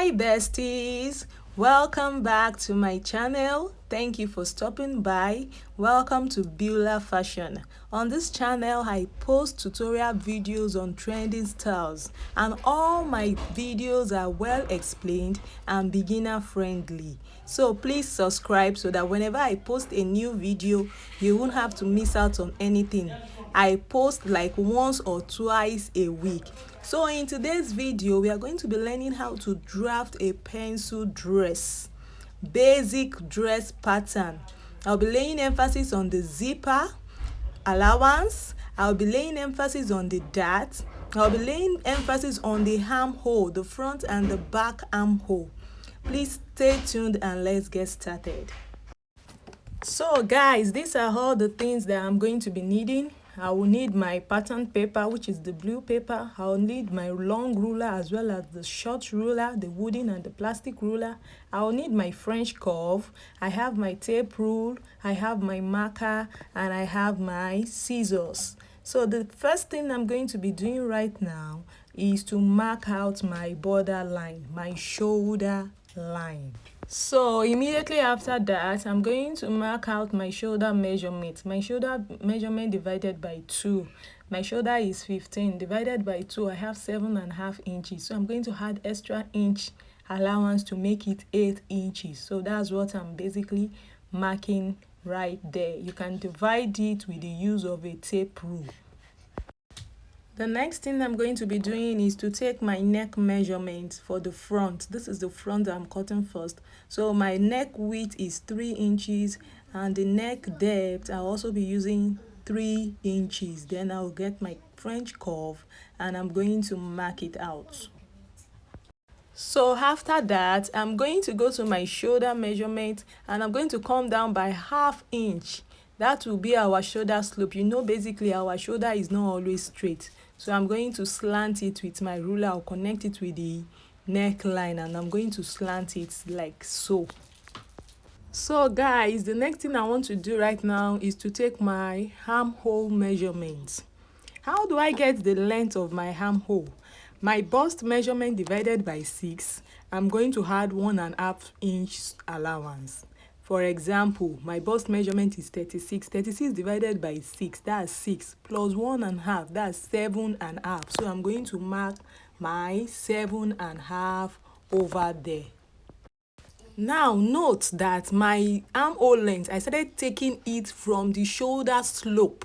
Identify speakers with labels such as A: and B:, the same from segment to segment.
A: Hi besties, welcome back to my channel. Thank you for stopping by. Welcome to Beulah Fashion. On this channel I post tutorial videos on trending styles, and all my videos are well explained and beginner friendly. So please subscribe so that whenever I post a new video you won't have to miss out on anything. I post like once or twice a week. So in today's video we are going to be learning how to draft a pencil dress, basic dress pattern. I'll be laying emphasis on the zipper allowance. I'll be laying emphasis on the dart. I'll be laying emphasis on the armhole, the front and the back armhole. Please stay tuned and let's get started. So guys, these are all the things that I'm going to be needing. I will need my pattern paper, which is the blue paper. I'll need my long ruler as well as the short ruler, the wooden and the plastic ruler. I'll need my French curve. I have my tape rule, I have my marker, and I have my scissors. So the first thing I'm going to be doing right now is to mark out my border line, my shoulder line. So immediately after that, I'm going to mark out my shoulder measurement. My shoulder measurement divided by 2. My shoulder is 15 divided by 2. I have 7.5 inches. So I'm going to add extra inch allowance to make it 8 inches. So that's what I'm basically marking right there. You can divide it with the use of a tape rule. The next thing I'm going to be doing is to take my neck measurement for the front. This is the front that I'm cutting first. So my neck width is 3 inches and the neck depth I'll also be using 3 inches. Then I'll get my French curve and I'm going to mark it out. So after that, I'm going to go to my shoulder measurement and I'm going to come down by ½ inch. That will be our shoulder slope. You know, basically our shoulder is not always straight. So I'm going to slant it with my ruler. I'll connect it with the neckline and I'm going to slant it like so. So guys, the next thing I want to do right now is to take my armhole measurement. How do I get the length of my armhole? My bust measurement divided by 6, I'm going to add 1.5 inch allowance. For example, my bust measurement is 36. 36 divided by 6, that's 6, plus 1.5, that's 7.5. So I'm going to mark my 7.5 over there. Now note that my armhole length, I started taking it from the shoulder slope.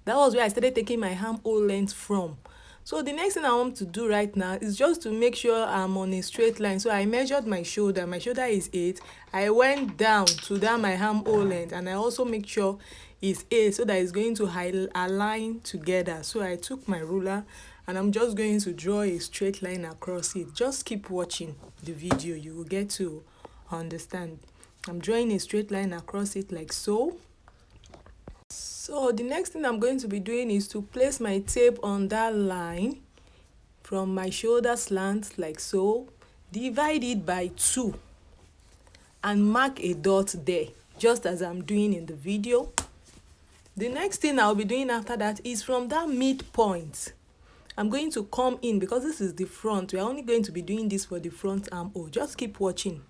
A: That was where I started taking my armhole length from. So the next thing I want to do right now is just to make sure I'm on a straight line. So I measured my shoulder. My shoulder is 8. I went down to that my armhole length and I also make sure it's 8 so that it's going to align together. So I took my ruler and I'm just going to draw a straight line across it. Just keep watching the video. You will get to understand. I'm drawing a straight line across it like so. So the next thing I'm going to be doing is to place my tape on that line from my shoulder slant like so, divide it by 2 and mark a dot there, just as I'm doing in the video. The next thing I'll be doing after that is from that midpoint, I'm going to come in because this is the front. We're only going to be doing this for the front armhole. Just keep watching.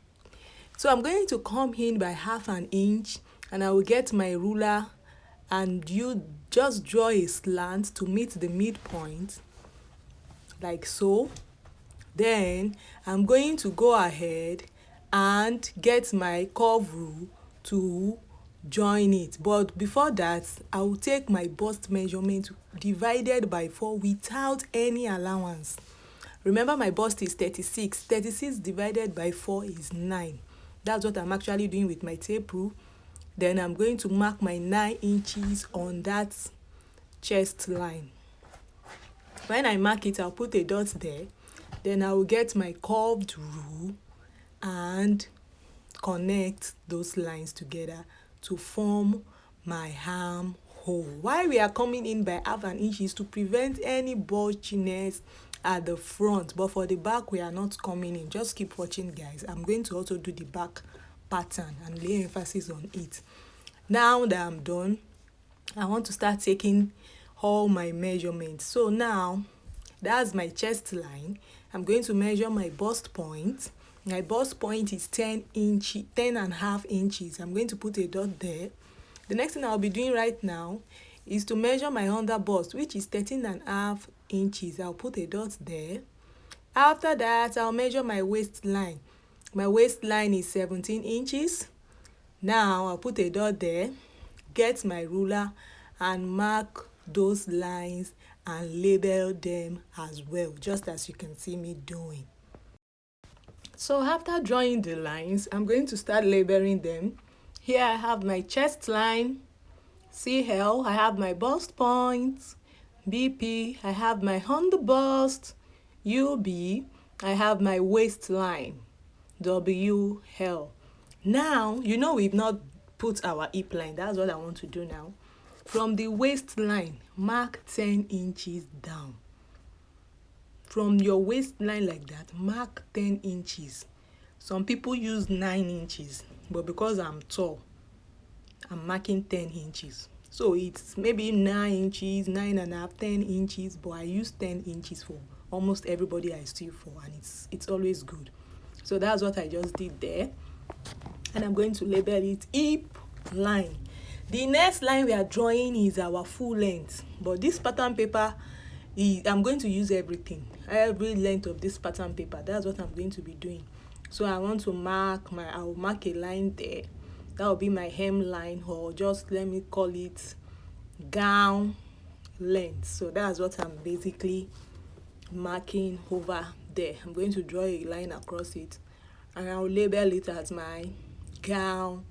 A: So I'm going to come in by ½ inch and I will get my ruler and you just draw a slant to meet the midpoint like so. Then I'm going to go ahead and get my curve rule to join it. But before that, I will take my bust measurement divided by 4 without any allowance. Remember, my bust is 36. 36 divided by 4 is 9. That's what I'm actually doing with my tape rule. Then I'm going to mark my 9 inches on that chest line. When I mark it, I'll put a dot there. Then I will get my curved rule and connect those lines together to form my armhole. Why we are coming in by ½ inch is to prevent any bulginess at the front, but for the back we are not coming in. Just keep watching guys. I'm going to also do the back pattern and lay emphasis on it. Now that I'm done, I want to start taking all my measurements. So now that's my chest line. I'm going to measure my bust point My bust point is 10.5 inches. I'm going to put a dot there. The next thing I'll be doing right now is to measure my under bust, which is 13.5 inches. I'll put a dot there. After that, I'll measure my waistline. My waistline is 17 inches. Now I'll put a dot there, get my ruler and mark those lines and label them as well, just as you can see me doing. So after drawing the lines, I'm going to start labeling them. Here I have my chest line, CL, I have my bust point, BP, I have my under bust, UB, I have my waistline, WL. Now, you know we've not put our hip line. That's what I want to do now. From the waistline, mark 10 inches down. From your waistline like that, mark 10 inches. Some people use 9 inches, but because I'm tall, I'm marking 10 inches. So it's maybe 9 inches, 9.5, 10 inches, but I use 10 inches for almost everybody I steal for, and it's always good. So that's what I just did there. And I'm going to label it hip line. The next line we are drawing is our full length, but this pattern paper I'm going to use every length of this pattern paper. That's what I'm going to be doing. So I want to I'll mark a line there. That will be my hem line, or just let me call it gown length. So that's what I'm basically marking over there. I'm going to draw a line across it, and I'll label it as my gown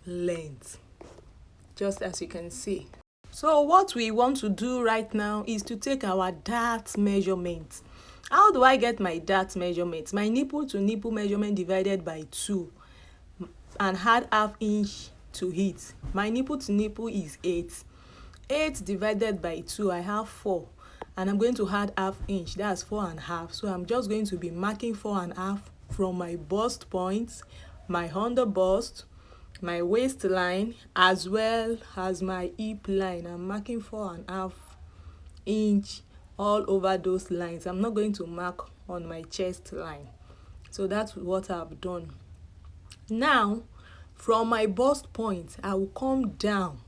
A: length, just as you can see. So what we want to do right now is to take our dart measurement. How do I get my dart measurement? My nipple to nipple measurement divided by 2 and add ½ inch to it. My nipple to nipple is 8. 8 divided by 2, I have 4. And I'm going to add ½ inch, that's 4.5. So I'm just going to be marking 4.5 from my bust points, my under bust, my waistline, as well as my hip line. I'm marking 4.5 inch all over those lines. I'm not going to mark on my chest line. So that's what I've done. Now, from my bust point, I will come down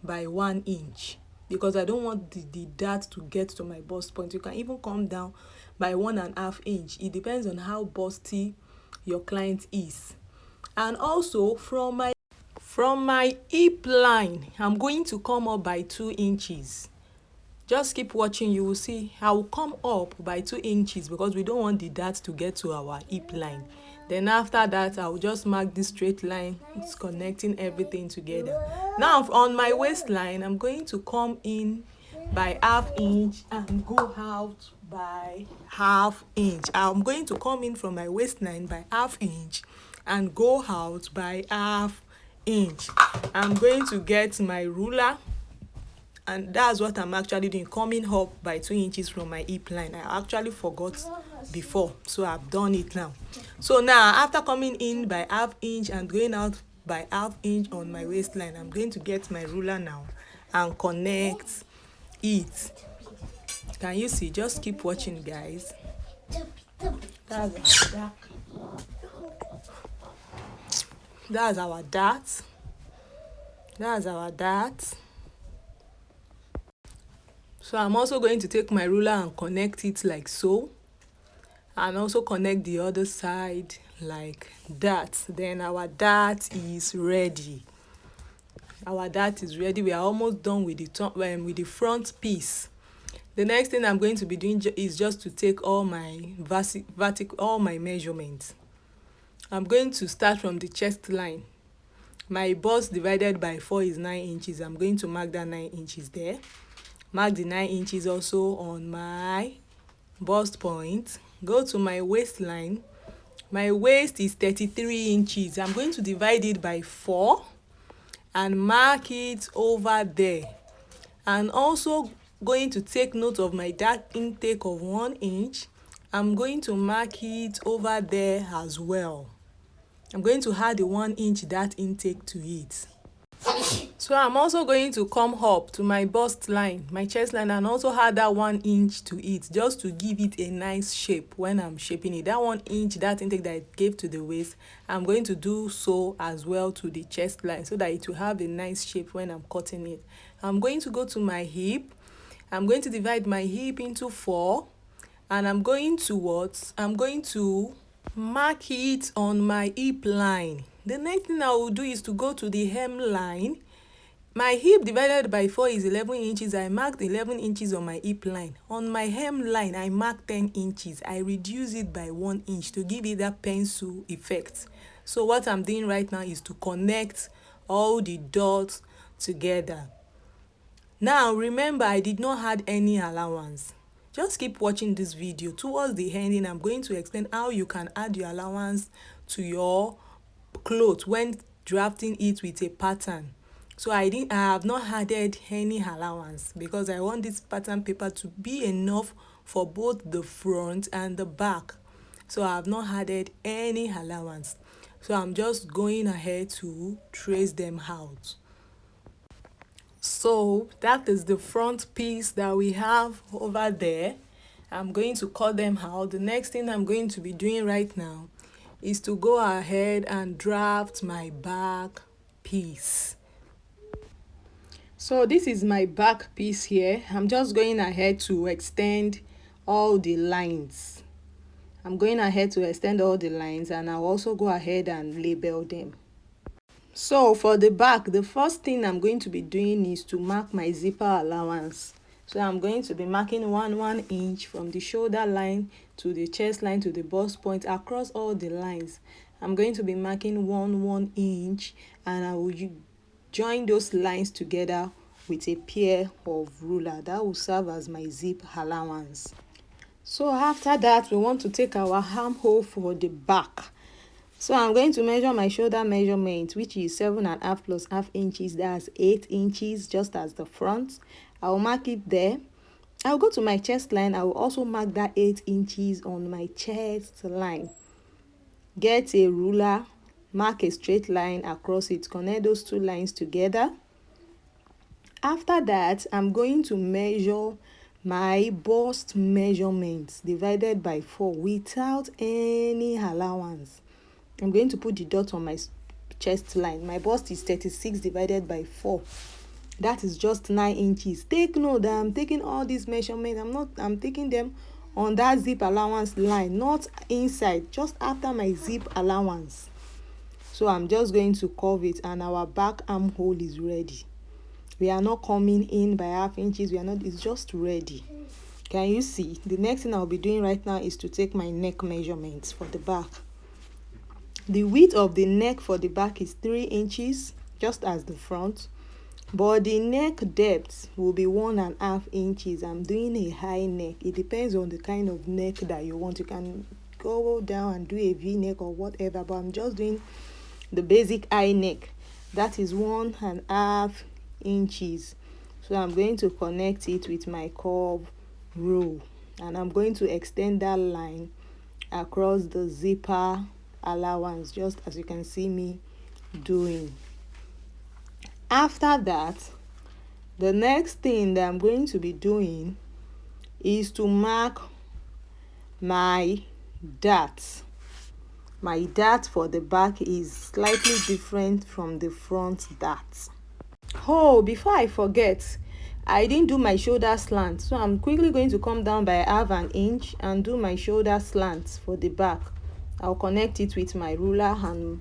A: by 1 inch because I don't want the dart to get to my bust point. You can even come down by 1.5 inch. It depends on how busty your client is. And also from my hip line, I'm going to come up by 2 inches. Just keep watching, you will see I will come up by 2 inches because we don't want the dart to get to our hip line. Then after that, I will just mark this straight line. It's connecting everything together. Now on my waistline, I'm going to come in by ½ inch and go out by ½ inch. I'm going to come in from my waistline by ½ inch and go out by ½ inch. I'm going to get my ruler, and that's what I'm actually doing, coming up by 2 inches from my hip line. I actually forgot before, so I've done it now. So now after coming in by ½ inch and going out by ½ inch on my waistline, I'm going to get my ruler now and connect it. Can you see? Just keep watching, guys. That's our dart. That's our dart. So I'm also going to take my ruler and connect it like so, and also connect the other side like that. Then our dart is ready. Our dart is ready. We are almost done with the front piece. The next thing I'm going to be doing is just to take all my measurements. I'm going to start from the chest line. My bust divided by 4 is 9 inches. I'm going to mark that 9 inches there. Mark the 9 inches also on my bust point. Go to my waistline. My waist is 33 inches. I'm going to divide it by 4 and mark it over there. And also going to take note of my dart intake of 1 inch. I'm going to mark it over there as well. I'm going to add the 1 inch dart intake to it. So I'm also going to come up to my bust line, my chest line, and also add that 1 inch to it, just to give it a nice shape when I'm shaping it. That 1 inch, that intake that I gave to the waist, I'm going to do so as well to the chest line, so that it will have a nice shape when I'm cutting it. I'm going to go to my hip. I'm going to divide my hip into 4, and I'm going to mark it on my hip line. The next thing I will do is to go to the hem line. My hip divided by 4 is 11 inches. I marked 11 inches on my hip line. On my hem line, I marked 10 inches. I reduce it by 1 inch to give it that pencil effect. So what I'm doing right now is to connect all the dots together. Now remember, I did not add any allowance. Just keep watching this video. Towards the ending, I'm going to explain how you can add your allowance to your clothes when drafting it with a pattern. So I have not added any allowance because I want this pattern paper to be enough for both the front and the back. So I have not added any allowance. So I'm just going ahead to trace them out. So that is the front piece that we have over there. I'm going to cut them out. The next thing I'm going to be doing right now is to go ahead and draft my back piece. So this is my back piece here. I'm just going ahead to extend all the lines. I'm going ahead to extend all the lines, and I'll also go ahead and label them. So for the back, the first thing I'm going to be doing is to mark my zipper allowance. So I'm going to be marking 1 inch from the shoulder line to the chest line to the bust point across all the lines. I'm going to be marking 1 inch, and I will join those lines together with a pair of ruler. That will serve as my zip allowance. So after that, we want to take our armhole for the back. So I'm going to measure my shoulder measurement, which is 7.5 plus half inches. That's 8 inches, just as the front. I'll mark it there. I'll go to my chest line. I will also mark that 8 inches on my chest line. Get a ruler, mark a straight line across it, connect those two lines together. After that, I'm going to measure my bust measurements divided by 4 without any allowance. I'm going to put the dot on my chest line. My bust is 36 divided by 4. That is just 9 inches. Take note that I'm taking all these measurements. I'm taking them on that zip allowance line, not inside, just after my zip allowance. So I'm just going to curve it, and our back armhole is ready. We are not coming in by half inches. It's just ready. Can you see? The next thing I'll be doing right now is to take my neck measurements for the back. The width of the neck for the back is 3 inches, just as the front. But the neck depth will be 1.5 inches. I'm doing a high neck. It depends on the kind of neck that you want. You can go down and do a V-neck or whatever, but I'm just doing the basic high neck. That is 1.5 inches. So I'm going to connect it with my curve rule, and I'm going to extend that line across the zipper allowance, just as you can see me doing. After that, the next thing that I'm going to be doing is to mark my dart. My dart for the back is slightly different from the front dart. Oh, before I forget, I didn't do my shoulder slant, so I'm quickly going to come down by half an inch and do my shoulder slant for the back. I'll connect it with my ruler and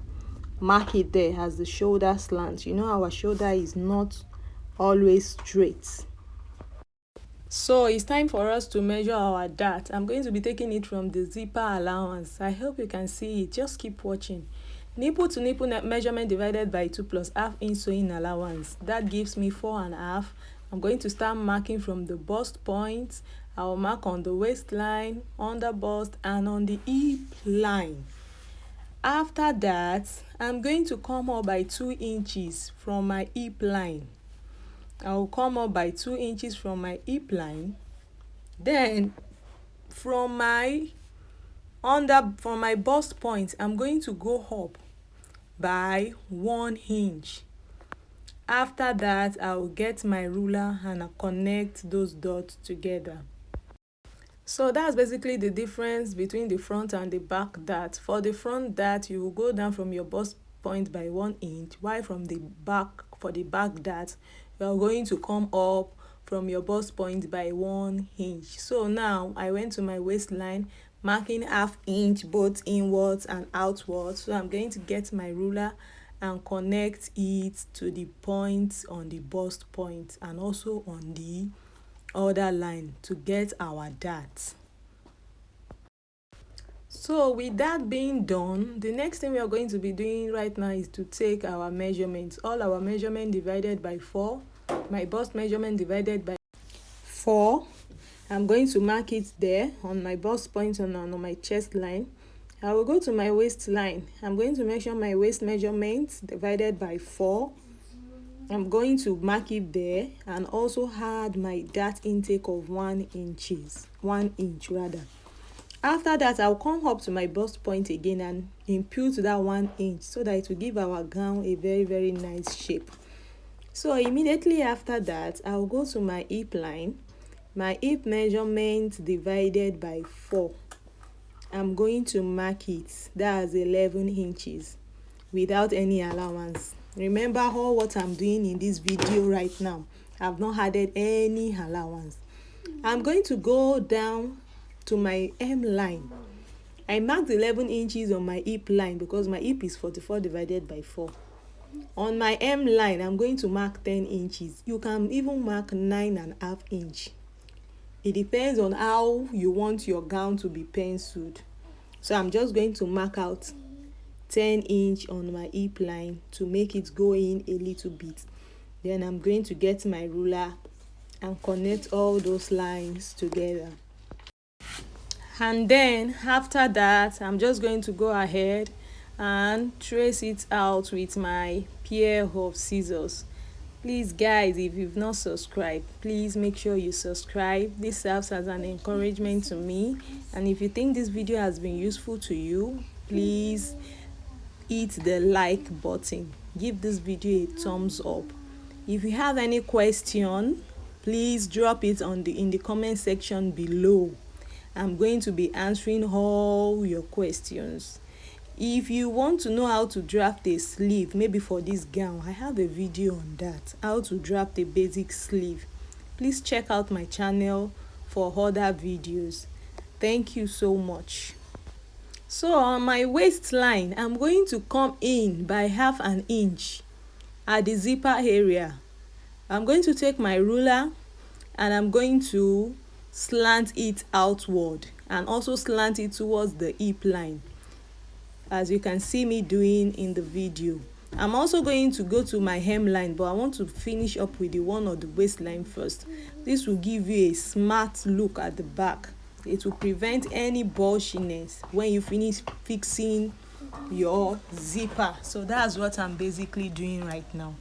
A: mark it there as the shoulder slant. You know, our shoulder is not always straight. So it's time for us to measure our dart. I'm going to be taking it from the zipper allowance. I hope you can see it. Just keep watching. Nipple to nipple measurement divided by 2 plus half inch sewing allowance. That gives me 4.5. I'm going to start marking from the bust point. I will mark on the waistline, on the bust, and on the hip line. After that, I'm going to come up by 2 inches from my hip line. I will come up by 2 inches from my hip line. Then from my bust point, I'm going to go up by 1 inch. After that, I will get my ruler and I'll connect those dots together. So that's basically the difference between the front and the back dart. For the front dart, you will go down from your bust point by 1 inch, while from the back, for the back dart, you are going to come up from your bust point by 1 inch. So now I went to my waistline, marking ½ inch both inwards and outwards. So I'm going to get my ruler and connect it to the point on the bust point and also on the other line to get our dart. So with that being done, the next thing we are going to be doing right now is to take our measurements. All our measurement divided by 4, my bust measurement divided by 4. I'm going to mark it there on my bust point and on my chest line. I will go to my waistline. I'm going to measure my waist measurement divided by 4. I'm going to mark it there and also add my dart intake of 1 inch rather. After that, I'll come up to my bust point again and impute that 1 inch so that it will give our gown a very nice shape. So immediately after that, I'll go to my hip line. My hip measurement divided by 4. I'm going to mark it. That's 11 inches without any allowance. Remember all what I'm doing in this video right now. I've not added any allowance. I'm going to go down to my hem line. I marked 11 inches on my hip line because my hip is 44 divided by 4. On my hem line, I'm going to mark 10 inches. You can even mark 9.5 inch. It depends on how you want your gown to be penciled. So I'm just going to mark out 10 inch on my hip line to make it go in a little bit. Then I'm going to get my ruler and connect all those lines together. And then after that, I'm just going to go ahead and trace it out with my pair of scissors. Please guys, if you've not subscribed, please make sure you subscribe. This serves as an encouragement to me, and if you think this video has been useful to you, please hit the like button. Give this video a thumbs up. If you have any question, please drop it in the comment section below. I'm going to be answering all your questions. If you want to know how to draft a sleeve, maybe for this gown, I have a video on that, how to draft a basic sleeve. Please check out my channel for other videos. Thank you so much. So on my waistline, I'm going to come in by ½ an inch at the zipper area. I'm going to take my ruler and I'm going to slant it outward and also slant it towards the hip line, as you can see me doing in the video. I'm also going to go to my hemline, but I want to finish up with the one on the waistline first. This will give you a smart look at the back. It will prevent any bulginess when you finish fixing your zipper. So that's what I'm basically doing right now.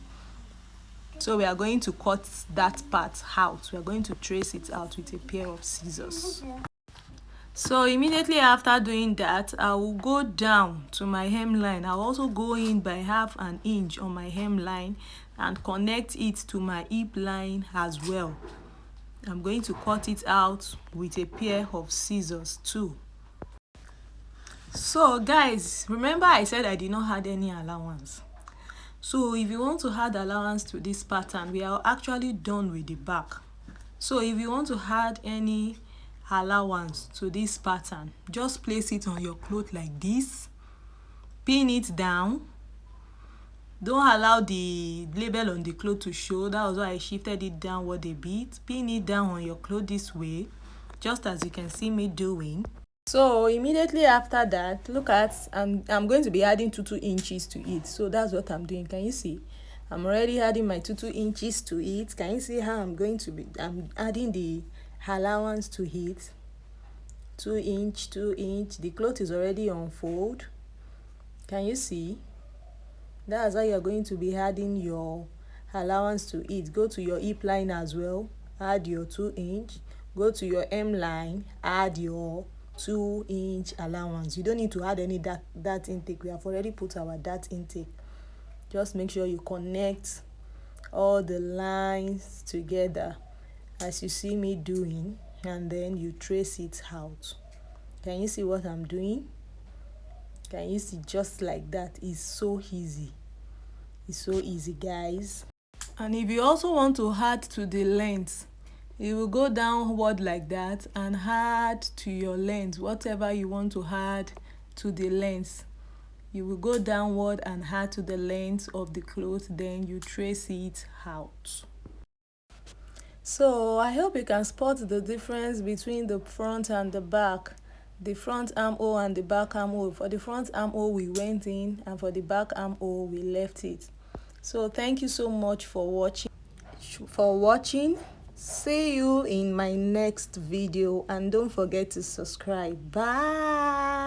A: So we are going to cut that part out. We are going to trace it out with a pair of scissors. So immediately after doing that, I will go down to my hemline. I'll also go in by ½ an inch on my hemline and connect it to my hip line as well. I'm going to cut it out with a pair of scissors too. So guys, remember I said I did not add any allowance. So if you want to add allowance to this pattern, we are actually done with the back. So if you want to add any allowance to this pattern, just place it on your cloth like this, pin it down. Don't allow the label on the cloth to show. That was why I shifted it downward a bit. Pin it down on your cloth this way, just as you can see me doing. So immediately after that, look at, I'm going to be adding 2 inches to it. So that's what I'm doing. Can you see? I'm already adding my 2 inches to it. Can you see how I'm adding the allowance to it? 2 inch, 2 inch. The cloth is already on fold. Can you see? That's how you're going to be adding your allowance to it. Go to your hip line as well, add your 2 inch. Go to your hem line, add your 2 inch allowance. You don't need to add any dart intake. We have already put our dart intake. Just make sure you connect all the lines together as you see me doing, and then you trace it out. Can you see what I'm doing? Can you see? Just like that. It's so easy. It's so easy, guys. And if you also want to add to the length, you will go downward like that and add to your length, whatever you want to add to the length. You will go downward and add to the length of the cloth, then you trace it out. So I hope you can spot the difference between the front and the back, the front armhole and the back armhole. For the front armhole we went in, and for the back armhole we left it. So thank you so much for watching. See you in my next video, and don't forget to subscribe. Bye.